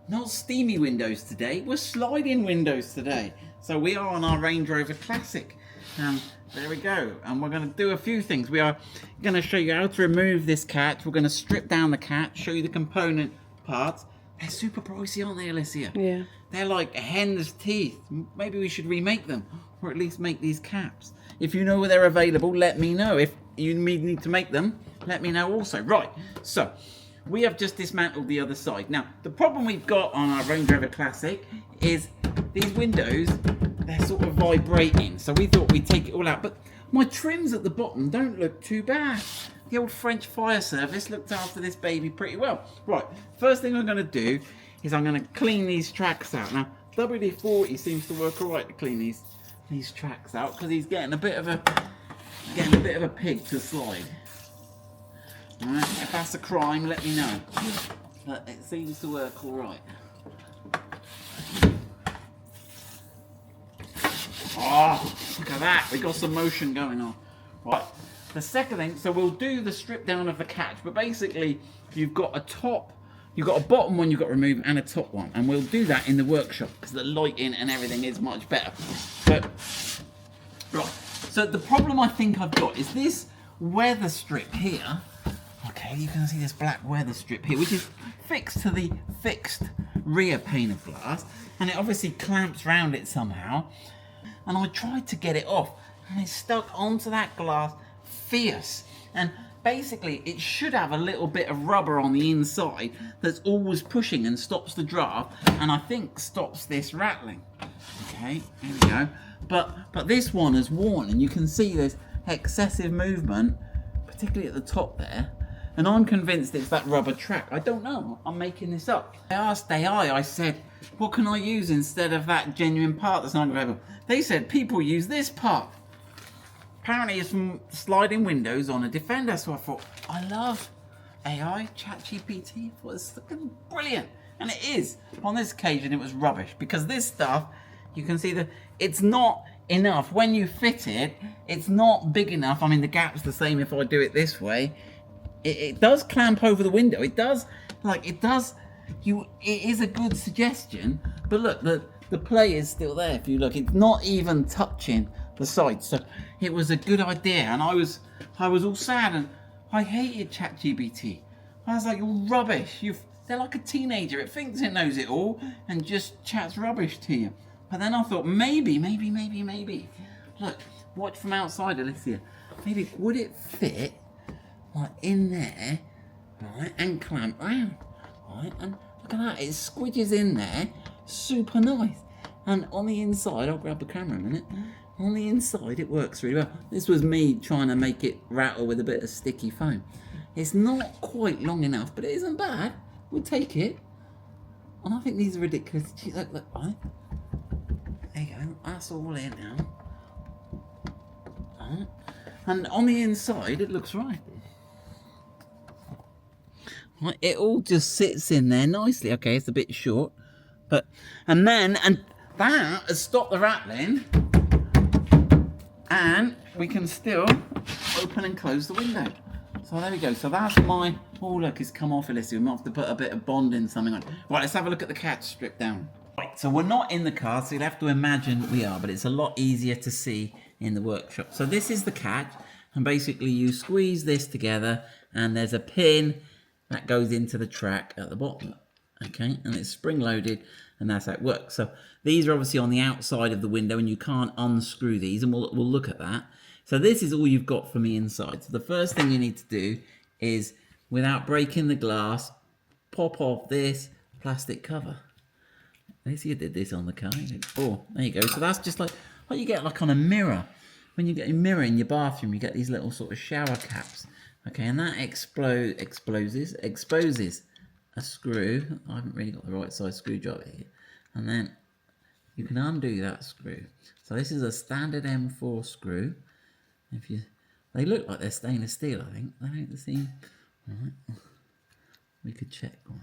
not steamy windows today, we're sliding windows today. So we are on our Range Rover Classic. There we go. And we're going to do a few things. We are going to show you how to remove this catch. We're going to strip down the catch, show you the component parts. They're super pricey, aren't they, Alicia? Yeah. They're like hen's teeth. Maybe we should remake them, or at least make these caps. If you know where they're available, let me know. If you need to make them, let me know also. Right, so we have just dismantled the other side. Now, the problem we've got on our Range Rover Classic is these windows, they're sort of vibrating. So we thought we'd take it all out. But my trims at the bottom don't look too bad. The old French fire service looked after this baby pretty well. Right, first thing I'm going to do is I'm going to clean these tracks out. Now, WD-40 seems to work all right to clean these tracks out because he's getting a bit of a pig to slide. All right, if that's a crime, let me know. But it seems to work all right. Oh, look at that! We got some motion going on. Right. The second thing, so we'll do the strip down of the catch, but basically you've got a bottom one you've got to remove and a top one, and we'll do that in the workshop because the lighting and everything is much better. But right, so the problem I think I've got is this weather strip here. Okay, you can see this black weather strip here, which is fixed to the fixed rear pane of glass, and it obviously clamps round it somehow. And I tried to get it off, and it's stuck onto that glass fierce. And basically, it should have a little bit of rubber on the inside that's always pushing and stops the draft, and I think stops this rattling. Okay, here we go. But this one is worn, and you can see there's excessive movement, particularly at the top there. And I'm convinced it's that rubber track. I don't know. I'm making this up. I asked AI, I said, what can I use instead of that genuine part that's not available? They said people use this part. Apparently it's from sliding windows on a Defender. So I thought, I love AI, ChatGPT. I thought it's looking brilliant. And it is. On this occasion it was rubbish because this stuff, you can see that it's not enough. When you fit it, it's not big enough. I mean, the gap's the same if I do it this way. It does clamp over the window. It does, it is a good suggestion, but look, the play is still there. If you look, it's not even touching the side. So it was a good idea, and I was all sad, and I hated ChatGPT. I was like, you're rubbish. They're like a teenager. It thinks it knows it all and just chats rubbish to you. But then I thought, maybe. Look, watch from outside, Alicia. Maybe would it fit? Like in there, right, and clamp round, right, and look at that, it squidges in there, super nice. And on the inside, I'll grab the camera a minute, on the inside it works really well. This was me trying to make it rattle with a bit of sticky foam. It's not quite long enough, but it isn't bad, we'll take it. And I think these are ridiculous. Look, right, there you go, that's all in now. Right. And on the inside, it looks right. It all just sits in there nicely. Okay, it's a bit short, and that has stopped the rattling, and we can still open and close the window. So there we go. So that's my. Oh look, it's come off, Alicia. We might have to put a bit of bond in something on. Right, let's have a look at the catch strip down. Right, so we're not in the car, so you'll have to imagine we are, but it's a lot easier to see in the workshop. So this is the catch, and basically you squeeze this together, and there's a pin that goes into the track at the bottom, okay? And it's spring-loaded, and that's how it works. So these are obviously on the outside of the window, and you can't unscrew these, and we'll look at that. So this is all you've got from the inside. So the first thing you need to do is, without breaking the glass, pop off this plastic cover. Alicia did this on the car. Oh, there you go. So that's just like what you get like on a mirror. When you get a mirror in your bathroom, you get these little sort of shower caps. Okay, and that exposes a screw. I haven't really got the right size screwdriver here. And then you can undo that screw. So this is a standard M4 screw. They look like they're stainless steel, I think. They don't seem. Right. We could check one.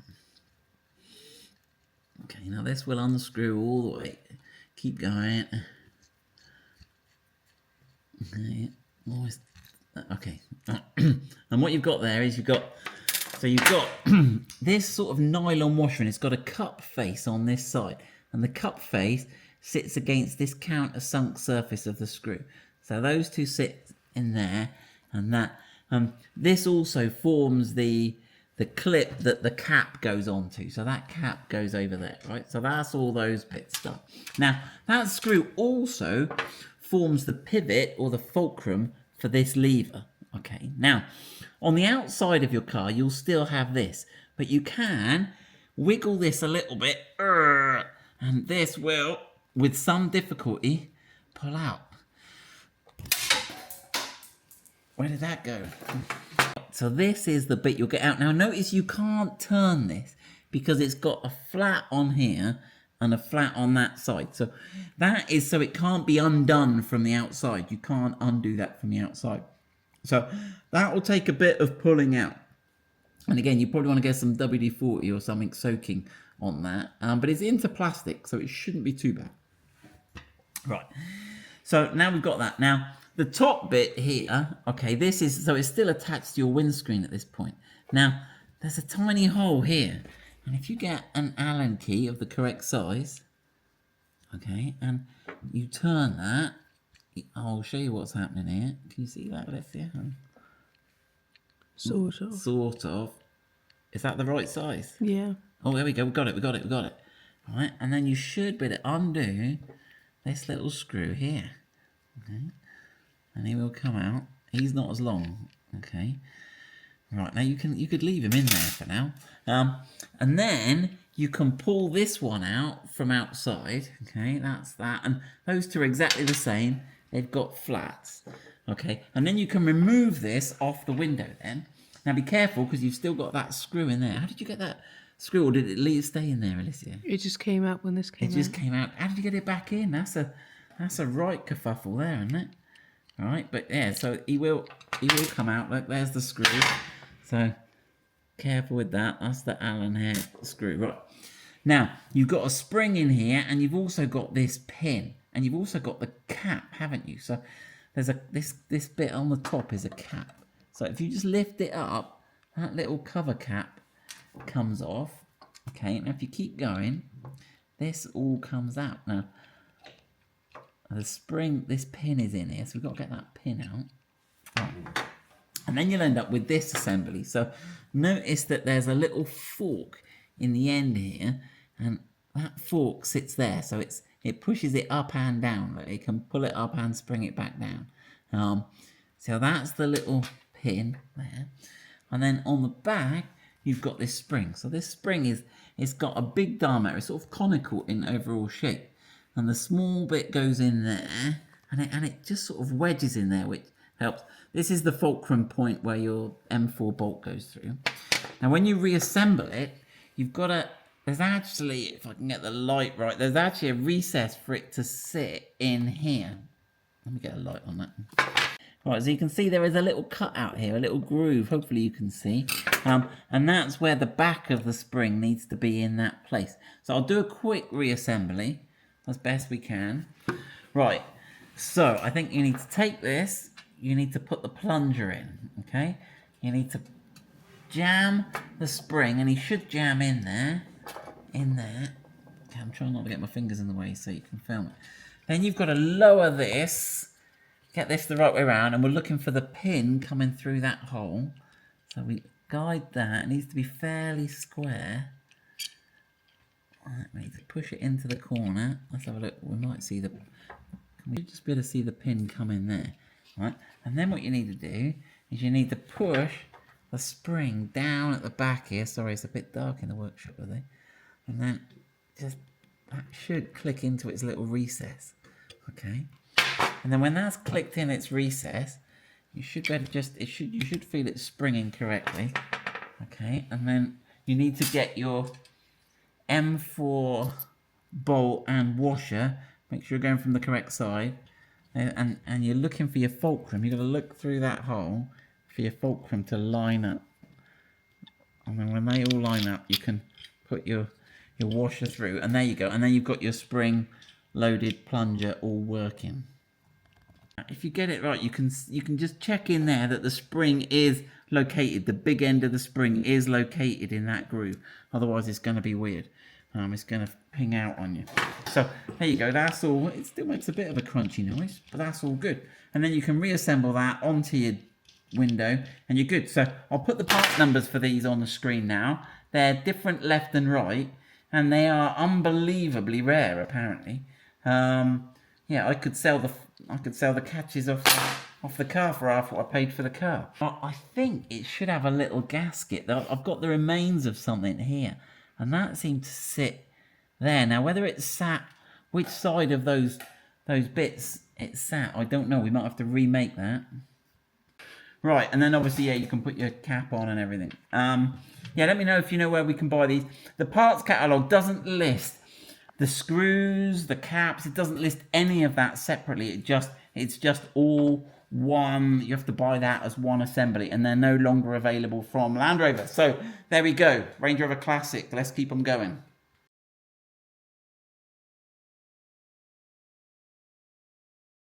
Okay, now this will unscrew all the way. Keep going. Okay. And what you've got there is so So you've got this sort of nylon washer, and it's got a cup face on this side, and the cup face sits against this countersunk surface of the screw. So those two sit in there, and that this also forms the clip that the cap goes onto. So that cap goes over there, right? So that's all those bits done. Now that screw also forms the pivot or the fulcrum for this lever. Okay, now on the outside of your car you'll still have this, but you can wiggle this a little bit, and this will, with some difficulty, pull out. Where did that go? So this is the bit you'll get out. Now notice you can't turn this because it's got a flat on here and a flat on that side. So that is so it can't be undone from the outside. You can't undo that from the outside. So that will take a bit of pulling out. And again, you probably want to get some WD-40 or something soaking on that. But it's into plastic, so it shouldn't be too bad. Right. So now we've got that. Now, the top bit here, okay, this is, so it's still attached to your windscreen at this point. Now, there's a tiny hole here. And if you get an Allen key of the correct size, okay, and you turn that, I'll show you what's happening here. Can you see that, Alessia? Sort of. Sort of. Is that the right size? Yeah. Oh, there we go. We got it. All right, and then you should be able to undo this little screw here. Okay. And he will come out. He's not as long. Okay. Right, now you could leave him in there for now. And then you can pull this one out from outside. Okay, that's that. And those two are exactly the same. They've got flats. Okay, and then you can remove this off the window then. Now be careful because you've still got that screw in there. How did you get that screw, or did it stay in there, Alicia? It just came out when this came out. It just came out. How did you get it back in? That's a right kerfuffle there, isn't it? All right, but yeah, so he will come out. Look, there's the screw. So careful with that. That's the Allen head screw. Right. Now you've got a spring in here, and you've also got this pin, and you've also got the cap, haven't you? So there's this bit on the top is a cap. So if you just lift it up, that little cover cap comes off. Okay, and if you keep going, this all comes out. Now the spring, this pin is in here, so we've got to get that pin out. Right. And then you'll end up with this assembly. So notice that there's a little fork in the end here, and that fork sits there. So it pushes it up and down. Like it can pull it up and spring it back down. So that's the little pin there. And then on the back, you've got this spring. So this spring it's got a big diameter. It's sort of conical in overall shape. And the small bit goes in there, and it just sort of wedges in there, which helps. This is the fulcrum point where your M4 bolt goes through. Now, when you reassemble it, you've got there's actually, if I can get the light right, there's actually a recess for it to sit in here. Let me get a light on that. Right, so you can see there is a little cut out here, a little groove, hopefully you can see. And that's where the back of the spring needs to be in that place. So I'll do a quick reassembly as best we can. Right, so I think you need to take this, you need to put the plunger in, okay? You need to jam the spring, and he should jam in there. Okay, I'm trying not to get my fingers in the way so you can film it. Then you've got to lower this, get this the right way around, and we're looking for the pin coming through that hole. So we guide that. It needs to be fairly square. Right, we need to push it into the corner. Let's have a look. We might see can we just be able to see the pin come in there? Right, and then what you need to do is you need to push the spring down at the back here. Sorry, it's a bit dark in the workshop today. And then that should click into its little recess. Okay. And then when that's clicked in its recess, you should be able to you should feel it springing correctly. Okay, and then you need to get your M4 bolt and washer. Make sure you're going from the correct side. And you're looking for your fulcrum. You've got to look through that hole for your fulcrum to line up. And then when they all line up, you can put your washer through. And there you go. And then you've got your spring loaded plunger all working. If you get it right, you can just check in there that the spring is located. The big end of the spring is located in that groove. Otherwise, it's going to be weird. It's going to ping out on you. So there you go. That's all. It still makes a bit of a crunchy noise, but that's all good. And then you can reassemble that onto your window and you're good. So I'll put the part numbers for these on the screen now. They're different left and right, and they are unbelievably rare apparently. Yeah, I could sell the catches off the car for half what I paid for the car. I think it should have a little gasket. I've got the remains of something here, and that seemed to sit there. Now whether it sat, which side of those bits it sat, I don't know. We might have to remake that. Right, and then obviously, yeah, you can put your cap on and everything. Yeah, let me know if you know where we can buy these. The parts catalogue doesn't list the screws, the caps. It doesn't list any of that separately. It's just all one. You have to buy that as one assembly, and they're no longer available from Land Rover. So there we go, Range Rover Classic. Let's keep them going.